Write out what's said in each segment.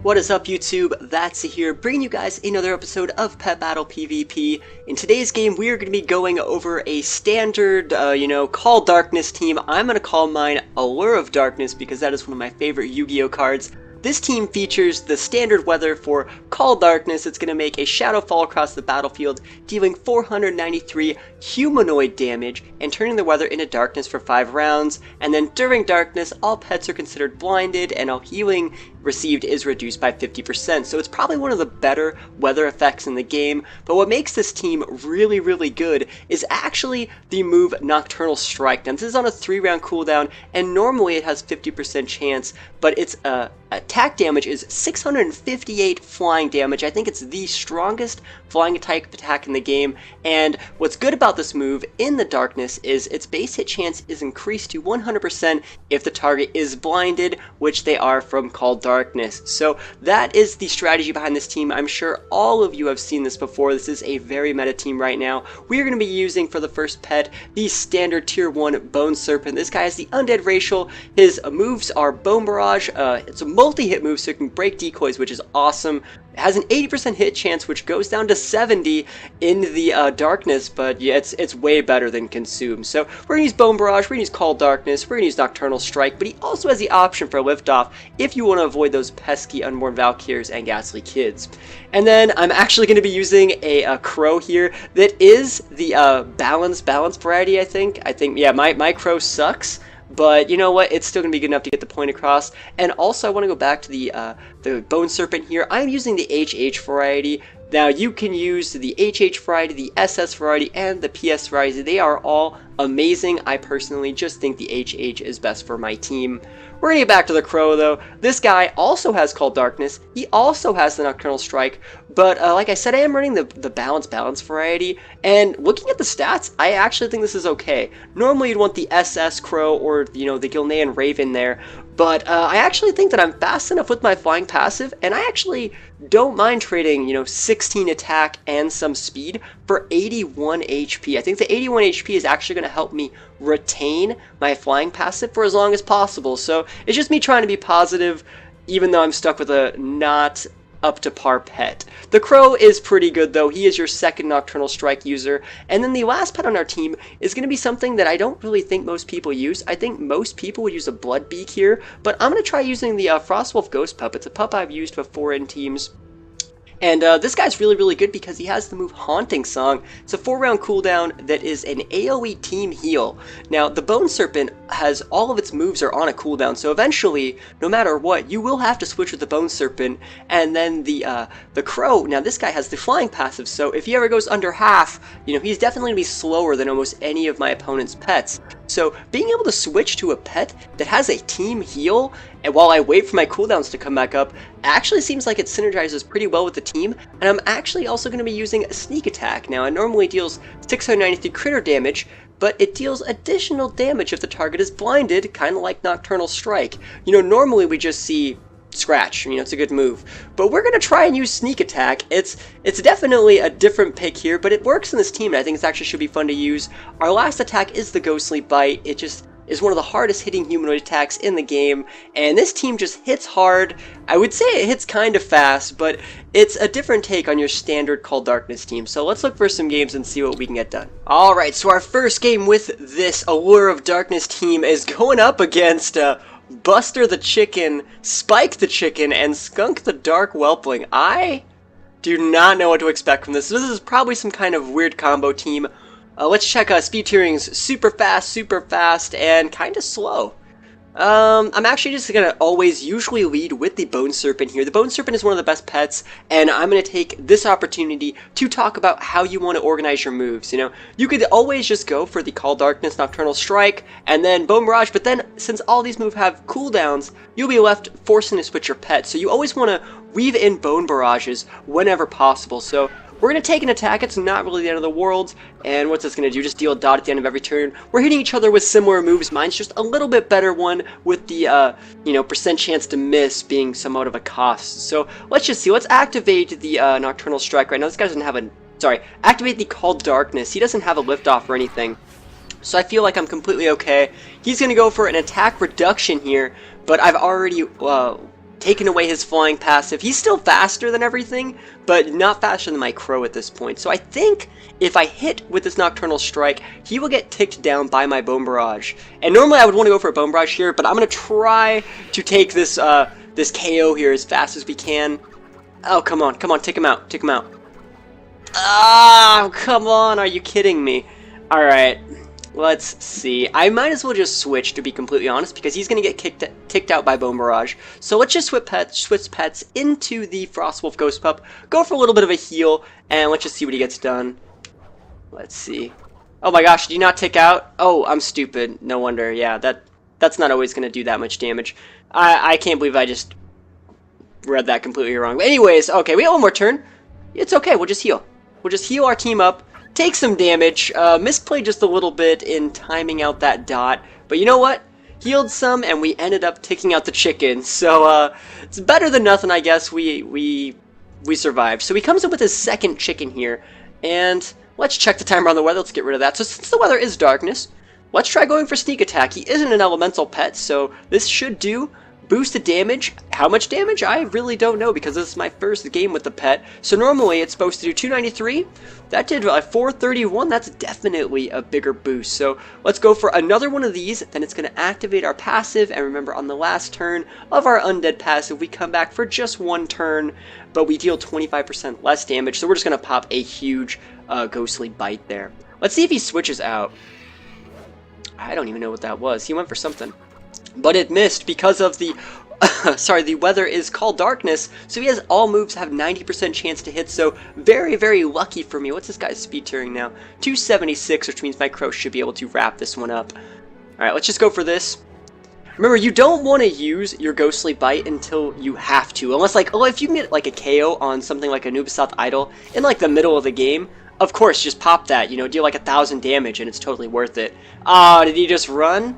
What is up, YouTube? That's here, bringing you guys another episode of Pet Battle PvP. In today's game, we are going to be going over a standard, Call Darkness team. I'm going to call mine Allure of Darkness because that is one of my favorite Yu-Gi-Oh cards. This team features the standard weather for Call Darkness. It's going to make a shadow fall across the battlefield, dealing 493 humanoid damage and turning the weather into darkness for 5 rounds. And then during darkness, all pets are considered blinded and all healing received is reduced by 50%. So it's probably one of the better weather effects in the game. But what makes this team really good is actually the move Nocturnal Strike. Now this is on a 3-round cooldown and normally it has 50% chance, but its attack damage is 658 flying damage. I think it's the strongest flying type attack in the game. And what's good about this move in the darkness is its base hit chance is increased to 100% if the target is blinded, which they are from Call Darkness. So that is the strategy behind this team. I'm sure all of you have seen this before. This is a very meta team right now. We are going to be using for the first pet the standard tier 1 Bone Serpent. This guy has the Undead racial. His moves are Bone Barrage. It's a multi-hit move, so it can break decoys, which is awesome. It has an 80% hit chance, which goes down to 70 in the darkness, but yeah, it's way better than Consume. So we're going to use Bone Barrage, we're going to use Call Darkness, we're going to use Nocturnal Strike, but he also has the option for Liftoff if you want to avoid those pesky Unborn Valkyries and Ghastly Kids. And then I'm actually going to be using a Crow here that is the balance variety, I think. Yeah, my Crow sucks. But you know what? It's still going to be good enough to get the point across. And also, I want to go back to the Bone Serpent here. I'm using the HH variety. Now, you can use the HH variety, the SS variety, and the PS variety. They are all amazing. I personally just think the HH is best for my team. We're going to get back to the Crow, though. This guy also has Call Darkness. He also has the Nocturnal Strike. But like I said, I am running the balance variety. And looking at the stats, I actually think this is okay. Normally, you'd want the SS Crow or, the Gilnean Raven there. But I actually think that I'm fast enough with my flying passive, and I actually don't mind trading, 16 attack and some speed for 81 HP. I think the 81 HP is actually going to help me retain my flying passive for as long as possible. So it's just me trying to be positive, even though I'm stuck with a not up to par pet. The Crow is pretty good though. He is your second Nocturnal Strike user. And then the last pet on our team is going to be something that I don't really think most people use. I think most people would use a Bloodbeak here, but I'm going to try using the Frostwolf Ghostpup. It's a pup I've used before in teams. And this guy's really good because he has the move Haunting Song. It's a 4-round cooldown that is an AoE team heal. Now, the Bone Serpent has all of its moves are on a cooldown, so eventually, no matter what, you will have to switch with the Bone Serpent. And then the Crow, now this guy has the flying passive, so if he ever goes under half, he's definitely going to be slower than almost any of my opponent's pets. So being able to switch to a pet that has a team heal, and while I wait for my cooldowns to come back up, actually seems like it synergizes pretty well with the team. And I'm actually also going to be using a Sneak Attack. Now, it normally deals 693 critter damage, but it deals additional damage if the target is blinded, kind of like Nocturnal Strike. Normally we just see Scratch, it's a good move. But we're going to try and use Sneak Attack. It's definitely a different pick here, but it works in this team, and I think it actually should be fun to use. Our last attack is the Ghostly Bite. It just is one of the hardest hitting humanoid attacks in the game, and this team just hits hard. I would say it hits kind of fast, but it's a different take on your standard Call Darkness team. So let's look for some games and see what we can get done. Alright, so our first game with this Allure of Darkness team is going up against Buster the Chicken, Spike the Chicken, and Skunk the Dark Whelpling. I do not know what to expect from this. This is probably some kind of weird combo team. Let's check speed tierings. Super fast, and kind of slow. I'm actually just going to always usually lead with the Bone Serpent here. The Bone Serpent is one of the best pets, and I'm going to take this opportunity to talk about how you want to organize your moves. You could always just go for the Call Darkness, Nocturnal Strike, and then Bone Barrage, but then since all these moves have cooldowns, you'll be left forcing to switch your pet. So you always want to weave in Bone Barrages whenever possible. So we're going to take an attack. It's not really the end of the world. And what's this going to do? Just deal a dot at the end of every turn. We're hitting each other with similar moves. Mine's just a little bit better one with the, percent chance to miss being somewhat of a cost. So let's just see. Let's activate the Nocturnal Strike right now. This guy doesn't have a... Sorry. Activate the Call Darkness. He doesn't have a liftoff or anything. So I feel like I'm completely okay. He's going to go for an attack reduction here. But I've already taken away his flying passive. He's still faster than everything, but not faster than my crow at this point. So I think if I hit with this Nocturnal Strike, he will get ticked down by my Bone Barrage. And normally I would want to go for a Bone Barrage here, but I'm going to try to take this this KO here as fast as we can. Oh, come on, take him out, take him out. Ah, come on, are you kidding me? Alright, let's see. I might as well just switch, to be completely honest, because he's going to get kicked out by Bone Barrage. So let's just switch pets into the Frostwolf Ghostpup, go for a little bit of a heal, and let's just see what he gets done. Let's see. Oh my gosh, did you not tick out? Oh, I'm stupid. No wonder. Yeah, that's not always going to do that much damage. I can't believe I just read that completely wrong. But anyways, okay, we have one more turn. It's okay, we'll just heal. We'll just heal our team up, take some damage, misplayed just a little bit in timing out that dot, but you know what? Healed some, and we ended up taking out the chicken, so it's better than nothing, I guess. We survived. So he comes in with his second chicken here, and let's check the timer on the weather. Let's get rid of that. So since the weather is darkness, let's try going for sneak attack. He isn't an elemental pet, so this should do. Boosted damage. How much damage? I really don't know because this is my first game with the pet. So normally it's supposed to do 293. That did 431. That's definitely a bigger boost. So let's go for another one of these. Then it's going to activate our passive. And remember, on the last turn of our Undead passive, we come back for just one turn, but we deal 25% less damage. So we're just going to pop a huge ghostly bite there. Let's see if he switches out. I don't even know what that was. He went for something. But it missed because of the, sorry, the weather is called darkness, so he has all moves have 90% chance to hit, so very, very lucky for me. What's this guy's speed tiering now? 276, which means my crow should be able to wrap this one up. Alright, let's just go for this. Remember, you don't want to use your Ghostly Bite until you have to, unless, like, oh, if you can get, like, a KO on something like a Nubisoth Idol in, like, the middle of the game, of course, just pop that, you know, deal, like, 1,000 damage, and it's totally worth it. Ah, did he just run?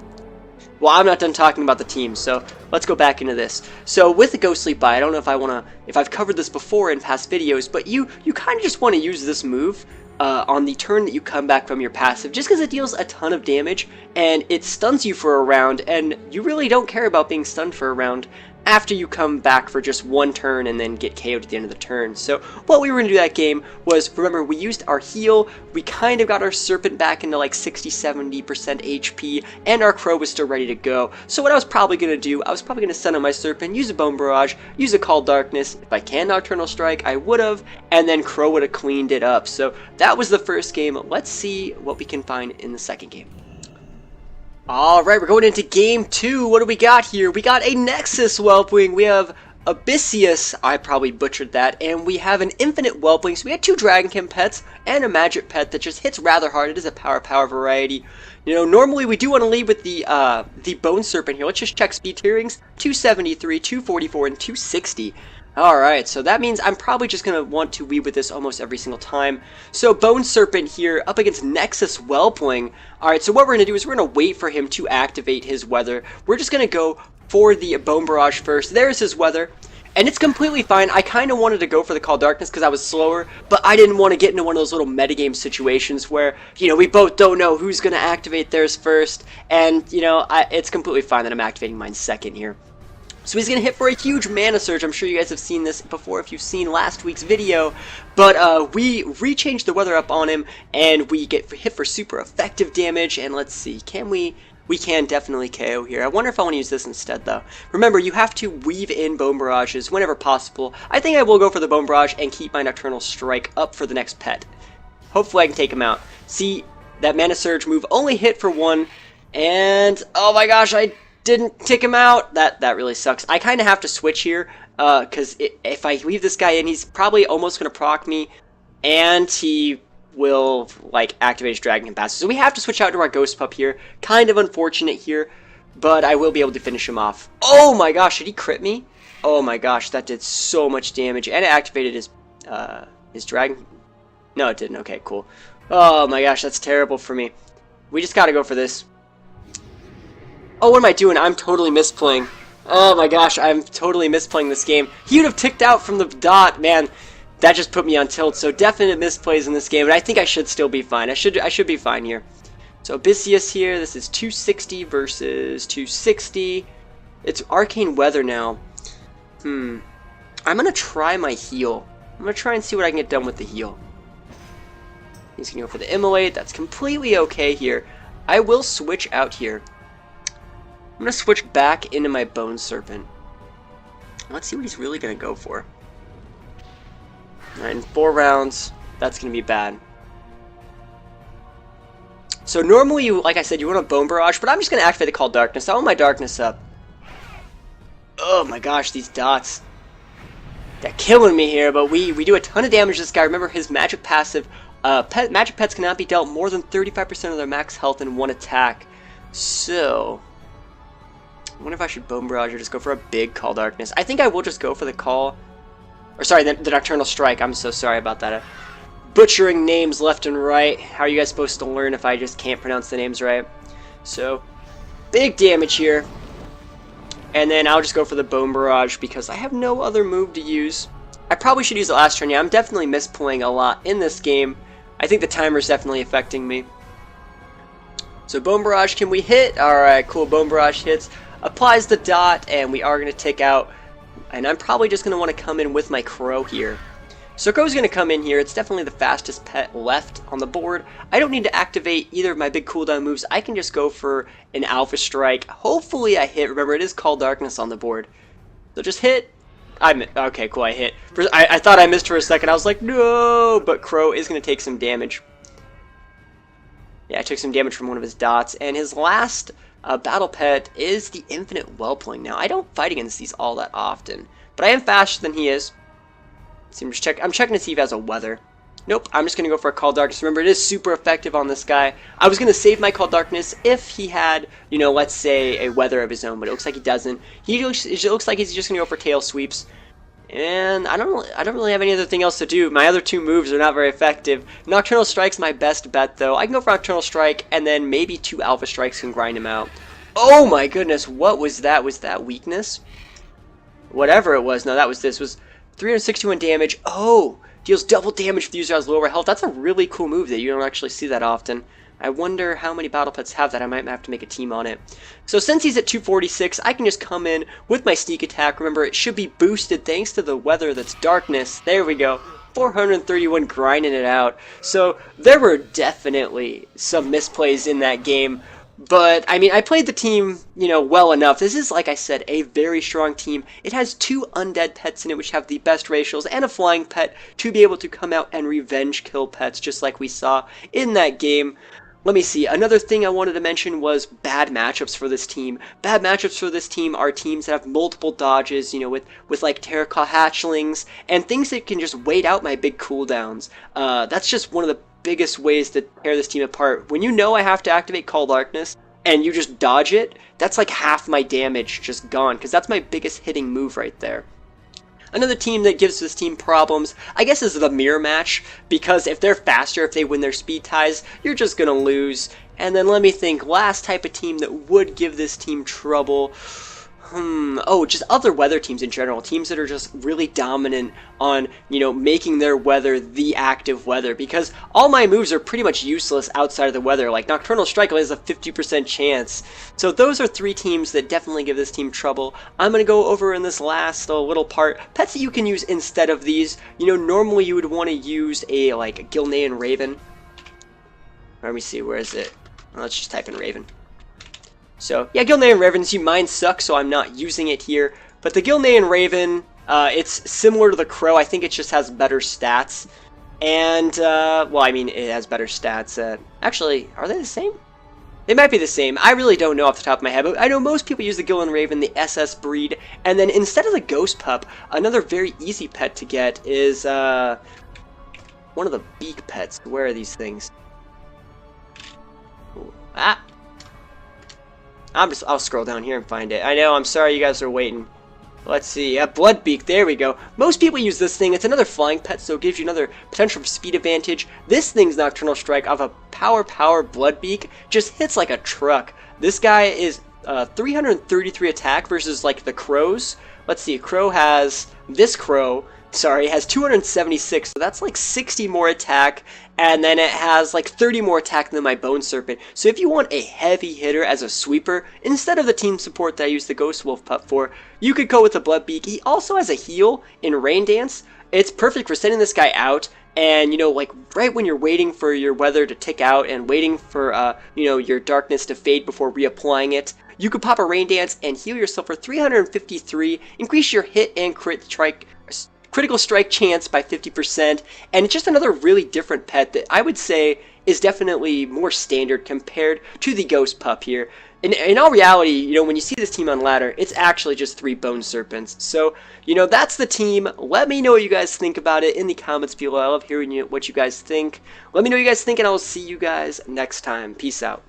Well, I'm not done talking about the team, so let's go back into this. So with the Ghostly Bite, I don't know if I've covered this before in past videos, but you kind of just want to use this move on the turn that you come back from your passive, just because it deals a ton of damage, and it stuns you for a round, and you really don't care about being stunned for a round after you come back for just one turn and then get KO'd at the end of the turn. So what we were going to do that game was, remember, we used our heal, we kind of got our Serpent back into like 60-70% HP, and our Crow was still ready to go. So what I was probably going to do, I was probably going to send on my Serpent, use a Bone Barrage, use a Call Darkness. If I can Nocturnal Strike, I would have, and then Crow would have cleaned it up. So that was the first game. Let's see what we can find in the second game. Alright, we're going into game 2. What do we got here? We got a Nexus Whelpwing. We have Abyssius, I probably butchered that, and we have an Infinite Whelpwing. So we had 2 Dragonkin pets and a Magic pet that just hits rather hard. It is a power variety. You know, normally we do want to lead with the Bone Serpent here. Let's just check speed tierings. 273, 244, and 260. Alright, so that means I'm probably just going to want to lead with this almost every single time. So Bone Serpent here up against Nexus Whelpwing. Alright, so what we're going to do is we're going to wait for him to activate his weather. We're just going to go for the Bone Barrage first. There's his weather. And it's completely fine. I kind of wanted to go for the Call Darkness because I was slower, but I didn't want to get into one of those little metagame situations where, you know, we both don't know who's going to activate theirs first. And, you know, it's completely fine that I'm activating mine second here. So he's going to hit for a huge mana surge. I'm sure you guys have seen this before if you've seen last week's video. But we rechanged the weather up on him, and we get hit for super effective damage. And let's see, can we can definitely KO here. I wonder if I want to use this instead, though. Remember, you have to weave in Bone Barrages whenever possible. I think I will go for the Bone Barrage and keep my Nocturnal Strike up for the next pet. Hopefully I can take him out. See, that Mana Surge move only hit for 1. And, oh my gosh, I didn't tick him out. That really sucks. I kind of have to switch here, because if I leave this guy in, he's probably almost going to proc me, and he will, like, activate his Dragon Passive. So we have to switch out to our Ghostpup here. Kind of unfortunate here, but I will be able to finish him off. Oh my gosh, did he crit me? Oh my gosh, that did so much damage, and it activated his Dragon. No, it didn't. Okay, cool. Oh my gosh, that's terrible for me. We just gotta go for this. Oh, what am I doing? I'm totally misplaying. Oh my gosh, I'm totally misplaying this game. He would have ticked out from the dot, man. That just put me on tilt. So definite misplays in this game, but I think I should still be fine. I should be fine here. So Abyssius here. This is 260 versus 260. It's Arcane Weather now. I'm going to try my heal. I'm going to try and see what I can get done with the heal. He's going to go for the Immolate. That's completely okay here. I will switch out here. I'm going to switch back into my Bone Serpent. Let's see what he's really going to go for. Alright, in 4 rounds, that's going to be bad. So normally, like I said, you want a Bone Barrage, but I'm just going to activate the Call Darkness. I want my Darkness up. Oh my gosh, these dots. They're killing me here, but we do a ton of damage to this guy. Remember, his magic passive, magic pets cannot be dealt more than 35% of their max health in one attack. So, I wonder if I should Bone Barrage or just go for a big Call Darkness. I think I will just go for the Call, or sorry, the Nocturnal Strike. I'm so sorry about that. Butchering names left and right. How are you guys supposed to learn if I just can't pronounce the names right? So, big damage here. And then I'll just go for the Bone Barrage because I have no other move to use. I probably should use it last turn. Yeah, I'm definitely misplaying a lot in this game. I think the timer is definitely affecting me. So Bone Barrage, can we hit? Alright, cool, Bone Barrage hits. Applies the dot, and we are going to take out... And I'm probably just going to want to come in with my Crow here. So Crow's going to come in here. It's definitely the fastest pet left on the board. I don't need to activate either of my big cooldown moves. I can just go for an Alpha Strike. Hopefully I hit. Remember, it is Call Darkness on the board. So just hit. Okay, cool, I hit. I thought I missed for a second. I was like, no! But Crow is going to take some damage. Yeah, I took some damage from one of his dots. And his last battle pet is the Infinite Whelpling. Now, I don't fight against these all that often. But I am faster than he is. So I'm checking to see if he has a Weather. Nope, I'm just going to go for a Call Darkness. Remember, it is super effective on this guy. I was going to save my Call Darkness if he had, you know, let's say a Weather of his own, but it looks like he doesn't. It looks like he's just going to go for Tail Sweeps. And I don't really have any other thing else to do. My other 2 moves are not very effective. Nocturnal Strike's my best bet, though. I can go for Nocturnal Strike, and then maybe 2 Alpha Strikes can grind him out. Oh my goodness, what was that? Was that weakness? Whatever it was. No, this was 361 damage. Oh, deals double damage if the user has lower health. That's a really cool move that you don't actually see that often. I wonder how many battle pets have that. I might have to make a team on it. So since he's at 246, I can just come in with my sneak attack. Remember, it should be boosted thanks to the weather that's darkness. There we go. 431 grinding it out. So there were definitely some misplays in that game. But, I mean, I played the team, you know, well enough. This is, like I said, a very strong team. It has 2 undead pets in it, which have the best ratios, and a flying pet to be able to come out and revenge kill pets, just like we saw in that game. Let me see. Another thing I wanted to mention was bad matchups for this team. Bad matchups for this team are teams that have multiple dodges, you know, with like Terracotta Hatchlings, and things that can just wait out my big cooldowns. That's just one of the biggest ways to tear this team apart. When you know I have to activate Call Darkness and you just dodge it, that's like half my damage just gone, because that's my biggest hitting move right there. Another team that gives this team problems, I guess, is the mirror match, because if they're faster, if they win their speed ties, you're just gonna lose. And then let me think, last type of team that would give this team trouble. Oh, just other weather teams in general. Teams that are just really dominant on, you know, making their weather the active weather. Because all my moves are pretty much useless outside of the weather. Like, Nocturnal Strike only has a 50% chance. So those are 3 teams that definitely give this team trouble. I'm going to go over in this last little part pets that you can use instead of these. You know, normally you would want to use a, like, a Gilnean Raven. Let me see, where is it? Let's just type in Raven. So, yeah, Gilnean Raven, see, mine sucks, so I'm not using it here. But the Gilnean Raven, it's similar to the Crow. I think it just has better stats. And, well, I mean, it has better stats. Actually, are they the same? They might be the same. I really don't know off the top of my head, but I know most people use the Gilnean Raven, the SS breed. And then instead of the Ghost Pup, another very easy pet to get is, one of the beak pets. Where are these things? Ooh. Ah! I'll scroll down here and find it. I know, I'm sorry you guys are waiting. Let's see, Bloodbeak, there we go. Most people use this thing. It's another flying pet, so it gives you another potential speed advantage. This thing's Nocturnal Strike of a power Bloodbeak just hits like a truck. This guy is 333 attack versus like the Crows. Let's see, Crow has, this Crow Sorry, it has 276, so that's like 60 more attack, and then it has like 30 more attack than my Bone Serpent. So if you want a heavy hitter as a sweeper, instead of the team support that I use the Ghostwolf Pup for, you could go with the Bloodbeak. He also has a heal in Rain Dance. It's perfect for sending this guy out, and, you know, like, right when you're waiting for your weather to tick out and waiting for, you know, your darkness to fade before reapplying it, you could pop a Rain Dance and heal yourself for 353, increase your hit and critical strike chance by 50%, and it's just another really different pet that I would say is definitely more standard compared to the Ghost Pup here. In all reality, you know, when you see this team on ladder, it's actually just 3 Bone Serpents. So, you know, that's the team. Let me know what you guys think about it in the comments below. I love hearing what you guys think. Let me know what you guys think, and I will see you guys next time. Peace out.